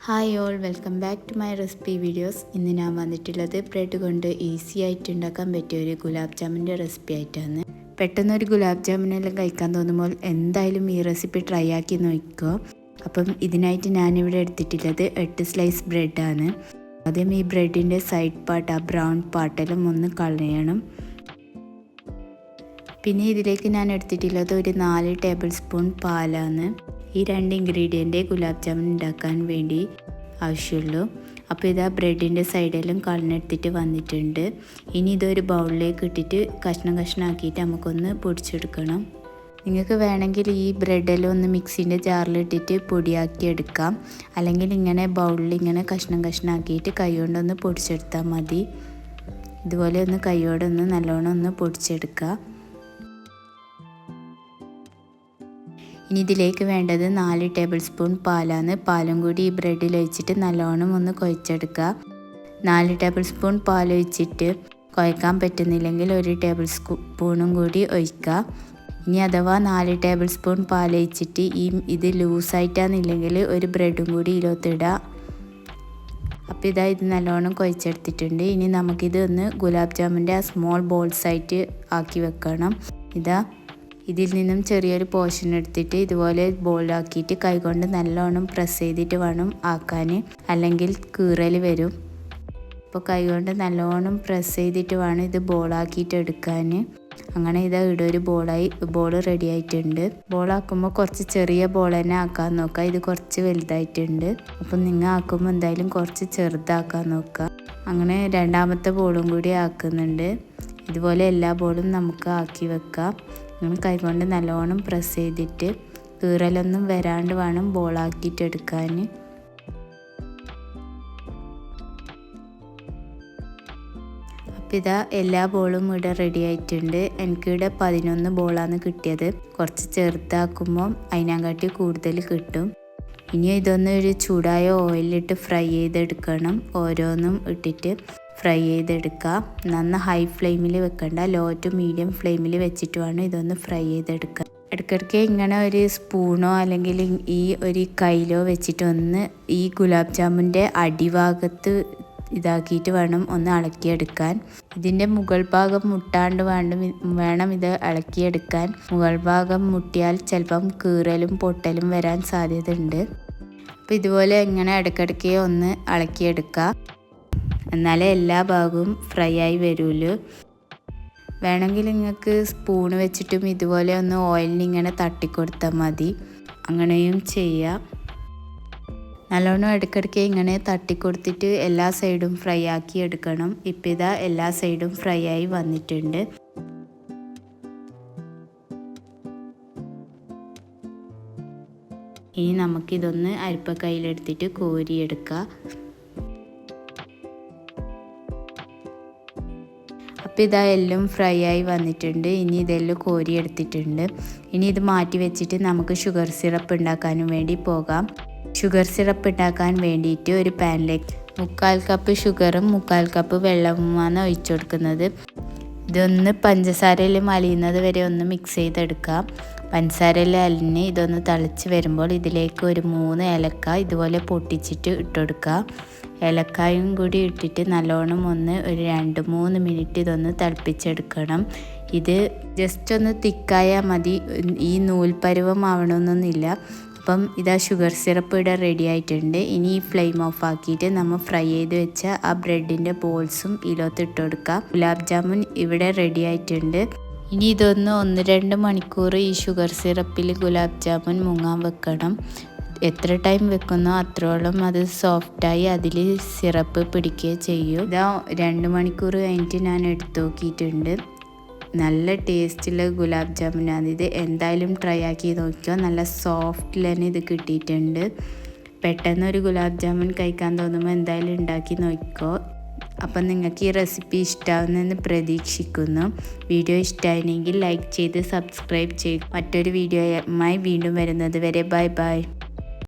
Hi all, welcome back to my recipe videos. ഇന്ന് ഞാൻ വന്നിട്ടുള്ളത് ബ്രെഡ് കൊണ്ട് ഈസി ആയിട്ട് ഉണ്ടാക്കാൻ പറ്റിയ ഒരു ഗുലാബ് ജാമുൻ്റെ റെസിപ്പി ആയിട്ടാണ്. പെട്ടെന്നൊരു ഗുലാബ് ജാമുനെല്ലാം കഴിക്കാൻ തോന്നുമ്പോൾ എന്തായാലും ഈ റെസിപ്പി ട്രൈ ആക്കി നോക്കുക. അപ്പം ഇതിനായിട്ട് ഞാനിവിടെ എടുത്തിട്ടുള്ളത് 8 സ്ലൈസ് ബ്രെഡാണ്. ആദ്യം ഈ ബ്രെഡിൻ്റെ സൈഡ് പാർട്ട്, ആ ബ്രൗൺ പാർട്ടെല്ലാം ഒന്ന് കളയണം. പിന്നെ ഇതിലേക്ക് ഞാൻ എടുത്തിട്ടുള്ളത് ഒരു 4 ടേബിൾ സ്പൂൺ പാലാണ്. ഈ 2 ഇൻഗ്രീഡിയൻറ്റ് ഗുലാബ് ജാമുൻ ഉണ്ടാക്കാൻ വേണ്ടി ആവശ്യമുള്ളൂ. അപ്പോൾ ഇതാ ബ്രെഡിൻ്റെ സൈഡെല്ലാം കളഞ്ഞെടുത്തിട്ട് വന്നിട്ടുണ്ട്. ഇനി ഇതൊരു ബൗളിലേക്ക് ഇട്ടിട്ട് കഷ്ണമാക്കിയിട്ട് നമുക്കൊന്ന് പൊടിച്ചെടുക്കണം. നിങ്ങൾക്ക് വേണമെങ്കിൽ ഈ ബ്രെഡെല്ലാം ഒന്ന് മിക്സിൻ്റെ ജാറിലിട്ടിട്ട് പൊടിയാക്കി എടുക്കാം. അല്ലെങ്കിൽ ഇങ്ങനെ ബൗളിൽ ഇങ്ങനെ കഷ്ണമാക്കിയിട്ട് കൈകൊണ്ടൊന്ന് പൊടിച്ചെടുത്താൽ മതി. ഇതുപോലെ ഒന്ന് കൈയോടൊന്ന് നല്ലോണം ഒന്ന് പൊടിച്ചെടുക്കുക. ഇനി ഇതിലേക്ക് വേണ്ടത് 4 ടേബിൾ സ്പൂൺ പാലാണ്. പാലും കൂടി ഈ ബ്രെഡിൽ ഒഴിച്ചിട്ട് നല്ലോണം ഒന്ന് കുഴച്ചെടുക്കുക. 4 ടേബിൾ സ്പൂൺ പാൽ ഒഴിച്ചിട്ട് കുഴക്കാൻ പറ്റുന്നില്ലെങ്കിൽ 1 ടേബിൾ സ്പൂണും കൂടി ഒഴിക്കുക. ഇനി അഥവാ 4 ടേബിൾ സ്പൂൺ പാൽ ഒഴിച്ചിട്ട് ഇത് ലൂസായിട്ടാണെന്നില്ലെങ്കിൽ ഒരു ബ്രെഡും കൂടി ഇതിലോത്തിടുക. അപ്പോൾ ഇത് നല്ലോണം കുഴച്ചെടുത്തിട്ടുണ്ട്. ഇനി നമുക്കിത് ഒന്ന് ഗുലാബ് ജാമുൻ്റെ ആ സ്മോൾ ബോൾസായിട്ട് ആക്കി വെക്കണം. ഇതിൽ നിന്നും ചെറിയൊരു പോർഷൻ എടുത്തിട്ട് ഇതുപോലെ ബോളാക്കിയിട്ട് കൈകൊണ്ട് നല്ലോണം പ്രസ് ചെയ്തിട്ട് വേണം ആക്കാൻ, അല്ലെങ്കിൽ കീറൽ വരും. അപ്പോൾ കൈകൊണ്ട് നല്ലോണം പ്രസ് ചെയ്തിട്ട് വേണം ഇത് ബോളാക്കിയിട്ട് എടുക്കാൻ. അങ്ങനെ ഇവിടെ ഒരു ബോൾ റെഡി ആയിട്ടുണ്ട്. ബോളാക്കുമ്പോൾ കുറച്ച് ചെറിയ ബോൾ തന്നെ ആക്കാൻ നോക്കുക. ഇത് കുറച്ച് വലുതായിട്ടുണ്ട്. അപ്പം നിങ്ങൾ ആക്കുമ്പോൾ എന്തായാലും കുറച്ച് ചെറുതാക്കാൻ നോക്കുക. അങ്ങനെ രണ്ടാമത്തെ ബോളും കൂടി ആക്കുന്നുണ്ട്. ഇതുപോലെ എല്ലാ ബോളും നമുക്ക് ആക്കി വെക്കാം. അങ്ങനെ കൈകൊണ്ട് നല്ലോണം പ്രസ് ചെയ്തിട്ട് കീറലൊന്നും വരാണ്ട് വേണം ബോളാക്കിയിട്ട് എടുക്കാൻ. അപ്പോൾ എല്ലാ ബോളും ഇവിടെ റെഡി ആയിട്ടുണ്ട്. എനിക്കിവിടെ 11 ബോളാണ് കിട്ടിയത്. കുറച്ച് ചെറുതാക്കുമ്പോൾ അതിനെക്കാട്ടി കൂടുതൽ കിട്ടും. ഇനി ഇതൊന്ന് ഒരു ചൂടായ ഓയിലിട്ട് ഫ്രൈ ചെയ്തെടുക്കണം. ഓരോന്നും ഇട്ടിട്ട് ഫ്രൈ ചെയ്തെടുക്കുക. നന്ന ഹൈ ഫ്ലെയിമിൽ വെക്കണ്ട, ലോ ടു മീഡിയം ഫ്ലെയിമിൽ വെച്ചിട്ട് വേണം ഇതൊന്ന് ഫ്രൈ ചെയ്തെടുക്കുക. ഇടയ്ക്കിടയ്ക്ക് ഇങ്ങനെ ഒരു സ്പൂണോ അല്ലെങ്കിൽ ഈ ഒരു കയ്യിലോ വെച്ചിട്ടൊന്ന് ഈ ഗുലാബ് ജാമുൻ്റെ അടിഭാഗത്ത് ഇതാക്കിയിട്ട് വേണം ഒന്ന് ഇളക്കിയെടുക്കാൻ. ഇതിൻ്റെ മുകൾ ഭാഗം മുട്ടാണ്ട് വേണം ഇത് ഇളക്കിയെടുക്കാൻ. മുകൾ ഭാഗം മുട്ടിയാൽ ചിലപ്പം കീറലും പൊട്ടലും വരാൻ സാധ്യത ഉണ്ട്. അപ്പോൾ ഇതുപോലെ ഇങ്ങനെ ഇടയ്ക്കിടയ്ക്ക് ഒന്ന് ഇളക്കിയെടുക്കുക. എന്നാലേ എല്ലാ ഭാഗവും ഫ്രൈ ആയി വരുള്ളൂ. വേണമെങ്കിൽ നിങ്ങൾക്ക് സ്പൂണ് വെച്ചിട്ടും ഇതുപോലെ ഒന്ന് ഓയിലിന് ഇങ്ങനെ തട്ടിക്കൊടുത്താൽ മതി. അങ്ങനെയും ചെയ്യാം. നല്ലോണം ഇടയ്ക്കിടയ്ക്ക് ഇങ്ങനെ തട്ടിക്കൊടുത്തിട്ട് എല്ലാ സൈഡും ഫ്രൈ ആക്കി എടുക്കണം. ഇപ്പം എല്ലാ സൈഡും ഫ്രൈ ആയി വന്നിട്ടുണ്ട്. ഇനി നമുക്കിതൊന്ന് അരിപ്പക്കൈയിലെടുത്തിട്ട് കോരിയെടുക്കാം. അപ്പോൾ എല്ലാം ഫ്രൈ ആയി വന്നിട്ടുണ്ട്. ഇനി ഇതെല്ലാം കോരിയെടുത്തിട്ടുണ്ട്. ഇനി ഇത് മാറ്റി വെച്ചിട്ട് നമുക്ക് ഷുഗർ സിറപ്പ് ഉണ്ടാക്കാനും വേണ്ടി പോകാം. ഷുഗർ സിറപ്പ് ഉണ്ടാക്കാൻ വേണ്ടിയിട്ട് ഒരു പാനിലേക്ക് 3/4 കപ്പ് ഷുഗറും 3/4 കപ്പ് വെള്ളവുമാണ് ഒഴിച്ചു കൊടുക്കുന്നത്. ഇതൊന്ന് പഞ്ചസാരയിൽ അലിയുന്നത് വരെ ഒന്ന് മിക്സ് ചെയ്തെടുക്കാം. പഞ്ചസാരയിൽ അലിഞ്ഞ് ഇതൊന്ന് തിളച്ച് വരുമ്പോൾ ഇതിലേക്ക് ഒരു 3 ഏലക്ക ഇതുപോലെ പൊട്ടിച്ചിട്ട് ഇട്ടുകൊടുക്കുക. ഏലക്കായും കൂടി ഇട്ടിട്ട് നല്ലോണം ഒന്ന് ഒരു 2-3 മിനിറ്റ് ഇതൊന്ന് തിളപ്പിച്ചെടുക്കണം. ഇത് ജസ്റ്റ് ഒന്ന് തിക്കായാൽ മതി, ഈ നൂൽപ്പരുവം ആവണമെന്നൊന്നുമില്ല. അപ്പം ഷുഗർ സിറപ്പ് ഇവിടെ റെഡി ആയിട്ടുണ്ട്. ഇനി ഈ ഫ്ലെയിം ഓഫ് ആക്കിയിട്ട് നമ്മൾ ഫ്രൈ ചെയ്ത് വെച്ച ആ ബ്രെഡിൻ്റെ ബോൾസും ഇതിലോട്ട് ഇട്ട് കൊടുക്കുക. ഗുലാബ് ജാമുൻ ഇവിടെ റെഡി ആയിട്ടുണ്ട്. ഇനി ഇതൊന്ന് 1-2 മണിക്കൂർ ഈ ഷുഗർ സിറപ്പിൽ ഗുലാബ് ജാമുൻ മുങ്ങാൻ വെക്കണം. എത്ര ടൈം വെക്കുന്നോ അത്രോളം അത് സോഫ്റ്റായി അതിൽ സിറപ്പ് പിടിക്കുകയും ചെയ്യും. 2 മണിക്കൂർ കഴിഞ്ഞിട്ട് ഞാൻ എടുത്തു നോക്കിയിട്ടുണ്ട്. നല്ല ടേസ്റ്റുള്ള ഗുലാബ് ജാമുനാണ് ഇത്. എന്തായാലും ട്രൈ ആക്കി നോക്കിയോ. നല്ല സോഫ്റ്റിൽ തന്നെ ഇത് കിട്ടിയിട്ടുണ്ട്. പെട്ടെന്നൊരു ഗുലാബ് ജാമുൻ കഴിക്കാൻ തോന്നുമ്പോൾ എന്തായാലും ഉണ്ടാക്കി നോക്കിക്കോ. അപ്പം നിങ്ങൾക്ക് ഈ റെസിപ്പി ഇഷ്ടമാവുന്നെന്ന് പ്രതീക്ഷിക്കുന്നു. വീഡിയോ ഇഷ്ടമായെങ്കിൽ ലൈക്ക് ചെയ്ത് സബ്സ്ക്രൈബ് ചെയ്യുക. മറ്റൊരു വീഡിയോയുമായി വീണ്ടും വരുന്നത് വരെ ബൈ.